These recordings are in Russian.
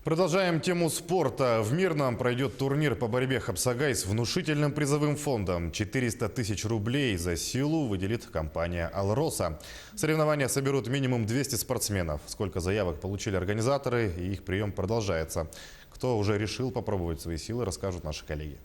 Продолжаем тему спорта. В Мирном пройдет турнир по борьбе «Хапсагай» с внушительным призовым фондом. 400 тысяч рублей за силу выделит компания «Алроса». Соревнования соберут минимум 200 спортсменов. Сколько заявок получили организаторы, и их прием продолжается. Кто уже решил попробовать свои силы, расскажут наши коллеги.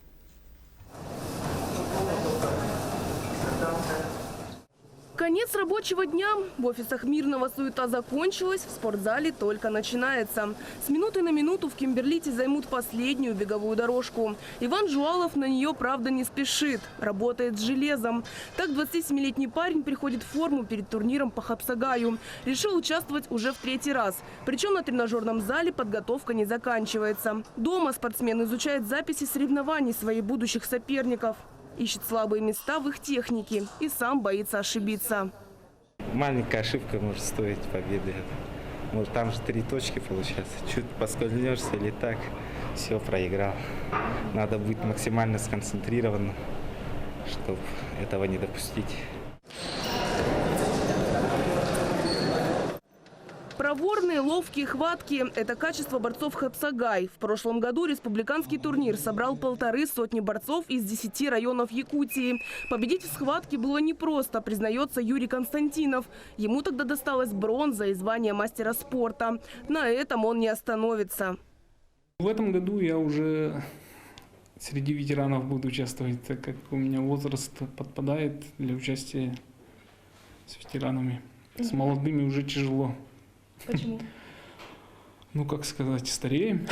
Конец рабочего дня. В офисах Мирного суета закончилась, в спортзале только начинается. С минуты на минуту в Кимберлите займут последнюю беговую дорожку. Иван Жуалов на нее, правда, не спешит. Работает с железом. Так 27-летний парень приходит в форму перед турниром по Хапсагаю. Решил участвовать уже в 3-й раз. Причем на тренажерном зале подготовка не заканчивается. Дома спортсмен изучает записи соревнований своих будущих соперников. Ищет слабые места в их технике и сам боится ошибиться. Маленькая ошибка может стоить победы. Может, там же 3 точки получается. Чуть поскользнешься или так, все, проиграл. Надо быть максимально сконцентрированным, чтобы этого не допустить. Проворные, ловкие, хватки – это качество борцов Хапсагай. В прошлом году республиканский турнир собрал 150 борцов из 10 районов Якутии. Победить в схватке было непросто, признается Юрий Константинов. Ему тогда досталась бронза и звание мастера спорта. На этом он не остановится. В этом году я уже среди ветеранов буду участвовать, так как у меня возраст подпадает для участия с ветеранами. С молодыми уже тяжело. Почему? Ну, как сказать, стареем.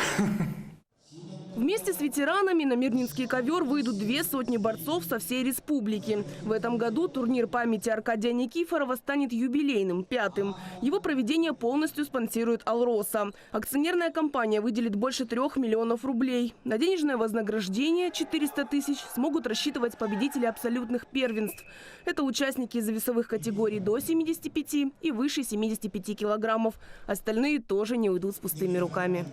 Вместе с ветеранами на Мирнинский ковер выйдут 200 борцов со всей республики. В этом году турнир памяти Аркадия Никифорова станет юбилейным, 5-м. Его проведение полностью спонсирует «Алроса». Акционерная компания выделит больше 3 миллионов рублей. На денежное вознаграждение 400 тысяч смогут рассчитывать победители абсолютных первенств. Это участники из весовых категорий до 75 и выше 75 килограммов. Остальные тоже не уйдут с пустыми руками.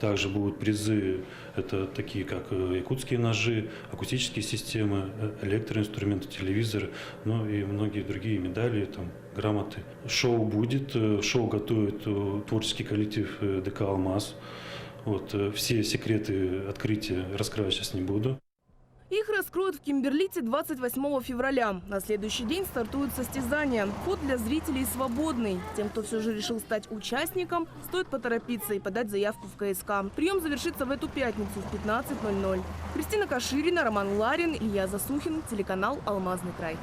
Также будут призы, это такие как якутские ножи, акустические системы, электроинструменты, телевизоры, ну и многие другие медали, там, грамоты. Шоу будет, шоу готовит творческий коллектив ДК «Алмаз». Вот, все секреты открытия раскрывать сейчас не буду. Их раскроют в Кимберлите 28 февраля. На следующий день стартуют состязания. Вход для зрителей свободный. Тем, кто все же решил стать участником, стоит поторопиться и подать заявку в КСК. Прием завершится в эту пятницу в 15:00. Кристина Каширина, Роман Ларин, Илья Засухин, телеканал «Алмазный край».